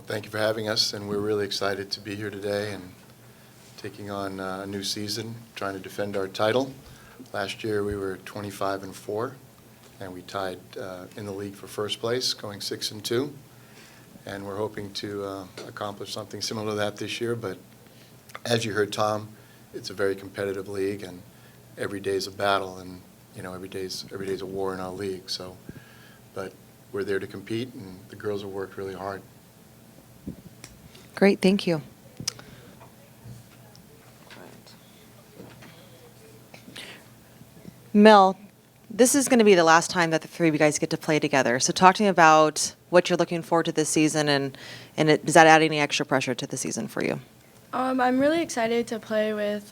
thank you for having us, and we're really excited to be here today and taking on a new season, trying to defend our title. Last year we were 25-4, and we tied in the league for first place, going 6-2. And we're hoping to accomplish something similar to that this year. But as you heard Tom, it's a very competitive league, and every day is a battle, and every day's a war in our league. So, but we're there to compete, and the girls have worked really hard. Great, thank you. Mel, this is going to be the last time that the three of you guys get to play together. So talk to me about what you're looking forward to this season, and does that add any extra pressure to the season for you? I'm really excited to play with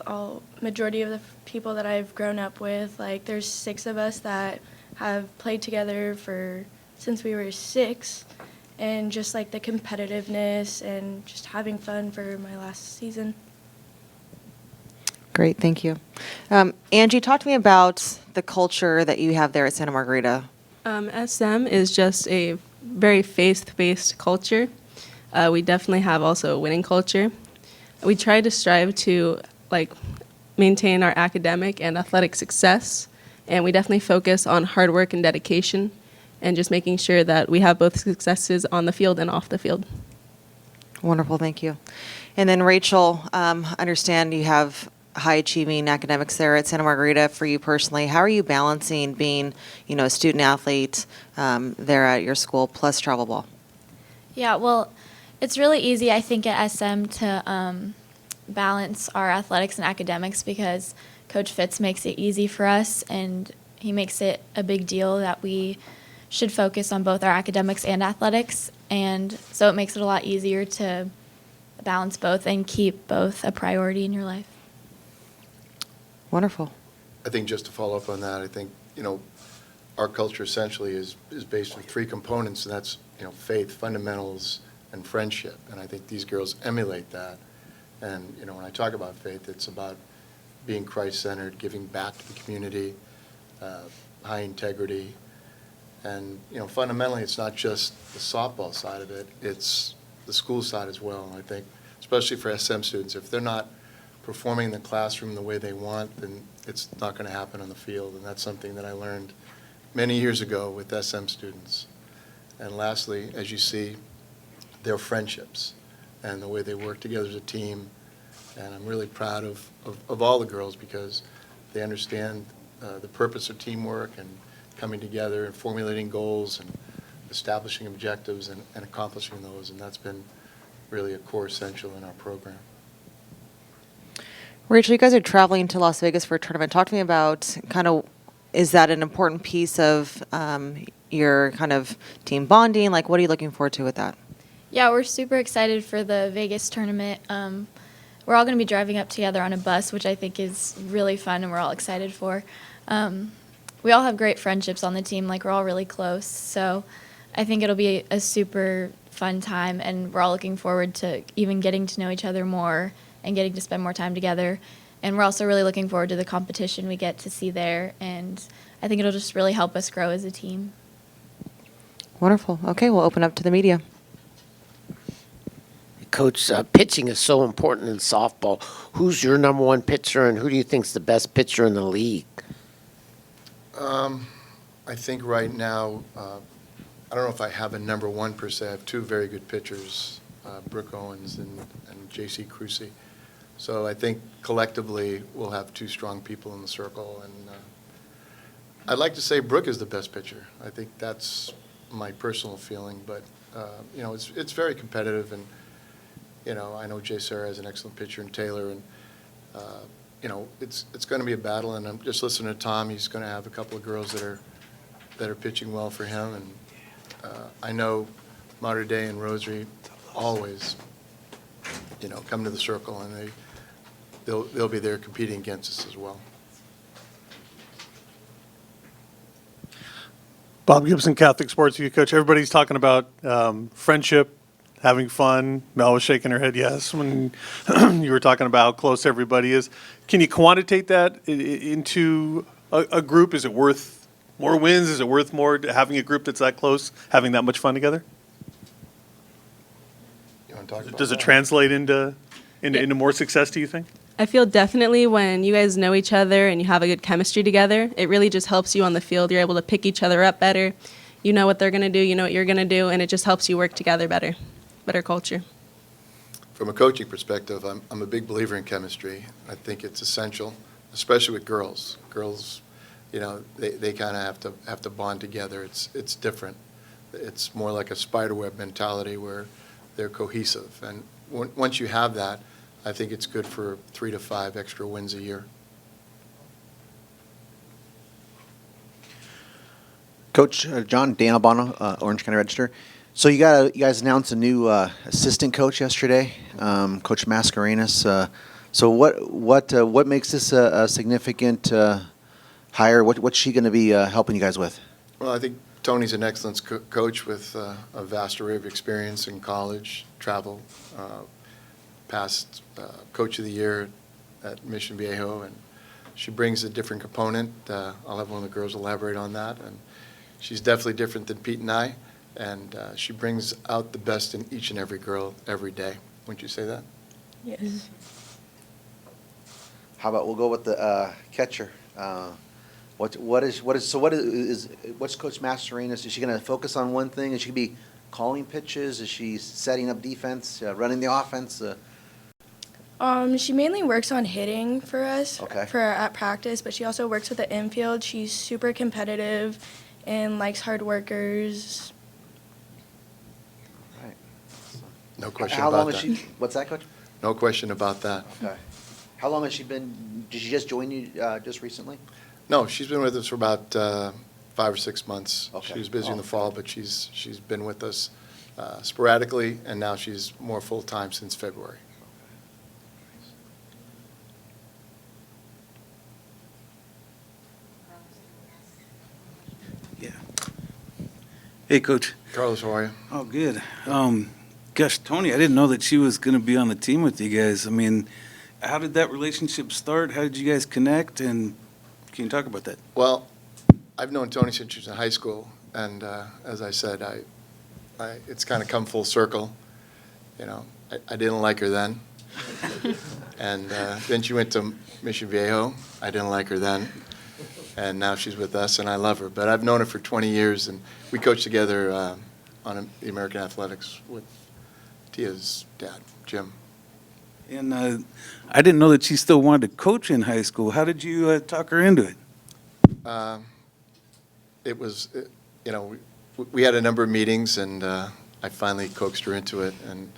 majority of the people that I've grown up with. Like, there's 6 of us that have played together since we were 6, and just like the competitiveness and just having fun for my last season. Great, thank you. Angie, talk to me about the culture that you have there at Santa Margarita. SM is just a very faith-based culture. We definitely have also a winning culture. We try to strive to maintain our academic and athletic success, and we definitely focus on hard work and dedication and just making sure that we have both successes on the field and off the field. Wonderful, thank you. And then Rachel, understand you have high-achieving academics there at Santa Margarita. For you personally, how are you balancing being, a student athlete there at your school plus travel ball? Yeah, well, it's really easy, I think, at SM to balance our athletics and academics because Coach Fitz makes it easy for us, and he makes it a big deal that we should focus on both our academics and athletics, and so it makes it a lot easier to balance both and keep both a priority in your life. Wonderful. I think just to follow up on that, I think, our culture essentially is based on 3 components, and that's, faith, fundamentals, and friendship. And I think these girls emulate that. And, when I talk about faith, it's about being Christ-centered, giving back to the community, high integrity. And, fundamentally, it's not just the softball side of it, it's the school side as well. And I think, especially for SM students, if they're not performing in the classroom the way they want, then it's not going to happen on the field. And that's something that I learned many years ago with SM students. And lastly, as you see, their friendships and the way they work together as a team. And I'm really proud of all the girls because they understand the purpose of teamwork and coming together and formulating goals and establishing objectives and accomplishing those. And that's been really a core essential in our program. Rachel, you guys are traveling to Las Vegas for a tournament. Talk to me about is that an important piece of your kind of team bonding? Like, what are you looking forward to with that? Yeah, we're super excited for the Vegas tournament. We're all going to be driving up together on a bus, which I think is really fun and we're all excited for. We all have great friendships on the team. Like, we're all really close. So I think it'll be a super fun time, and we're all looking forward to even getting to know each other more and getting to spend more time together. And we're also really looking forward to the competition we get to see there, and I think it'll just really help us grow as a team. Wonderful. Okay, we'll open up to the media. Coach, pitching is so important in softball. Who's your number 1 pitcher, and who do you think is the best pitcher in the league? I think right now, I don't know if I have a number 1 per se. I have 2 very good pitchers, Brooke Owens and J.C. Crucy. So I think collectively we'll have 2 strong people in the circle. And I'd like to say Brooke is the best pitcher. I think that's my personal feeling. But, it's very competitive. And, I know Jay Sarah has an excellent pitcher in Taylor. And, it's going to be a battle. And I'm just listening to Tom. He's going to have a couple of girls that are pitching well for him. And I know Mater Dei and Rosary always, come to the circle, and they'll be there competing against us as well. Bob Gibson, Catholic Sports Youth Coach. Everybody's talking about friendship, having fun. Mel was shaking her head yes when you were talking about how close everybody is. Can you quantitate that into a group? Is it worth more wins? Is it worth more having a group that's that close, having that much fun together? You want to talk about Does it that? translate into more success, do you think? I feel definitely when you guys know each other and you have a good chemistry together, it really just helps you on the field. You're able to pick each other up better. You know what they're going to do, you know what you're going to do, and it just helps you work together better. Better culture. From a coaching perspective, I'm a big believer in chemistry. I think it's essential, especially with girls. Girls, you know, they kind of have to bond together. It's different. It's more like a spiderweb mentality where they're cohesive. And once you have that, I think it's good for 3 to 5 extra wins a year. Coach John, Dan Albano, Orange County Register. So you guys announced a new assistant coach yesterday, Coach Mascarenas. So what makes this a significant hire? What's she going to be helping you guys with? Well, I think Tony's an excellent coach with a vast array of experience in college, travel, past Coach of the Year at Mission Viejo, and she brings a different component. I'll have one of the girls elaborate on that. And she's definitely different than Pete and I, and she brings out the best in each and every girl every day. Wouldn't you say that? Yes. How about we'll go with the catcher? What's Coach Mascarenas? Is she going to focus on one thing? Is she going to be calling pitches? Is she setting up defense, running the offense? She mainly works on hitting for us Okay. at practice, but she also works with the infield. She's super competitive and likes hard workers. Right. No question How about long that. has she? What's that, Coach? No question about that. Okay. How long has she been? Did she just join you just recently? No, she's been with us for about 5 or 6 months. Okay. She was busy in the Oh, fall, but she's been with us sporadically, and now she's more full-time since February. Yeah. Hey, Coach. Carlos, how are you? Oh, good. Gosh, Tony, I didn't know that she was going to be on the team with you guys. I mean, how did that relationship start? How did you guys connect? And can you talk about that? Well, I've known Tony since she was in high school, and as I said, it's kind of come full circle. You know, I didn't like her then, and then she went to Mission Viejo. I didn't like her then, and now she's with us, and I love her. But I've known her for 20 years, and we coached together on the American Athletics with Tia's dad, Jim. And I didn't know that she still wanted to coach in high school. How did you talk her into it? It was, you know, we had a number of meetings, and I finally coaxed her into it, and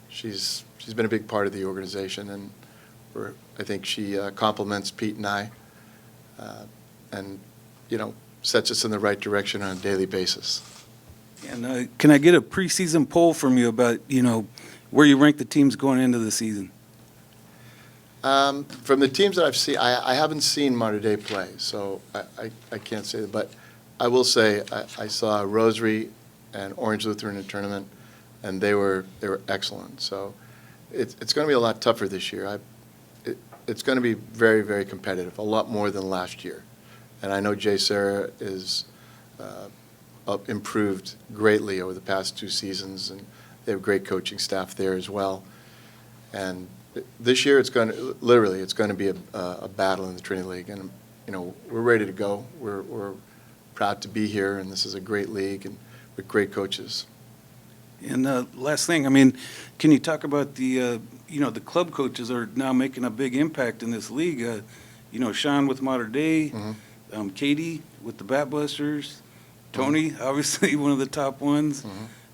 she's been a big part of the organization, and I think she compliments Pete and I, and, you know, sets us in the right direction on a daily basis. And can I get a preseason poll from you about, where you rank the teams going into the season? From the teams that I've seen, I haven't seen Mater Dei play, so I can't say that. But I will say I saw Rosary and Orange Lutheran in a tournament, and they were excellent. So it's going to be a lot tougher this year. It's going to be very, very competitive, a lot more than last year. And I know Jay Sarah is improved greatly over the past 2 seasons, and they have a great coaching staff there as well. And this year, it's going to be a battle in the Trinity League, and we're ready to go. We're proud to be here, and this is a great league and with great coaches. And last thing, I mean, can you talk about the club coaches are now making a big impact in this league? Sean with Mater Dei, Katie with the Bat Busters, Tony, obviously one of the top ones.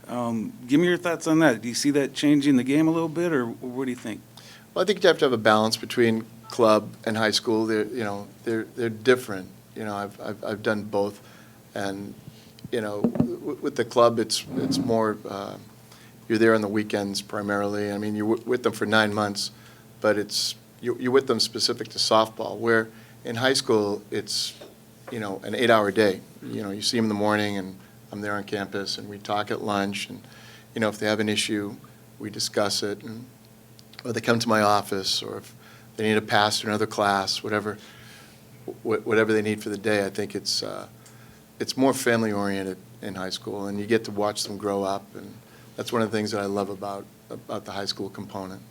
Give me your thoughts on that. Do you see that changing the game a little bit, or what do you think? Well, I think you have to have a balance between club and high school. They're different. I've done both, and with the club, it's more you're there on the weekends primarily. I mean, you're with them for 9 months, but you're with them specific to softball. Where in high school, it's an 8-hour day. You see them in the morning, and I'm there on campus, and we talk at lunch, and if they have an issue, we discuss it, or they come to my office, or if they need a pass to another class, whatever they need for the day. I think it's more family oriented in high school, and you get to watch them grow up, and that's one of the things that I love about about the high school component.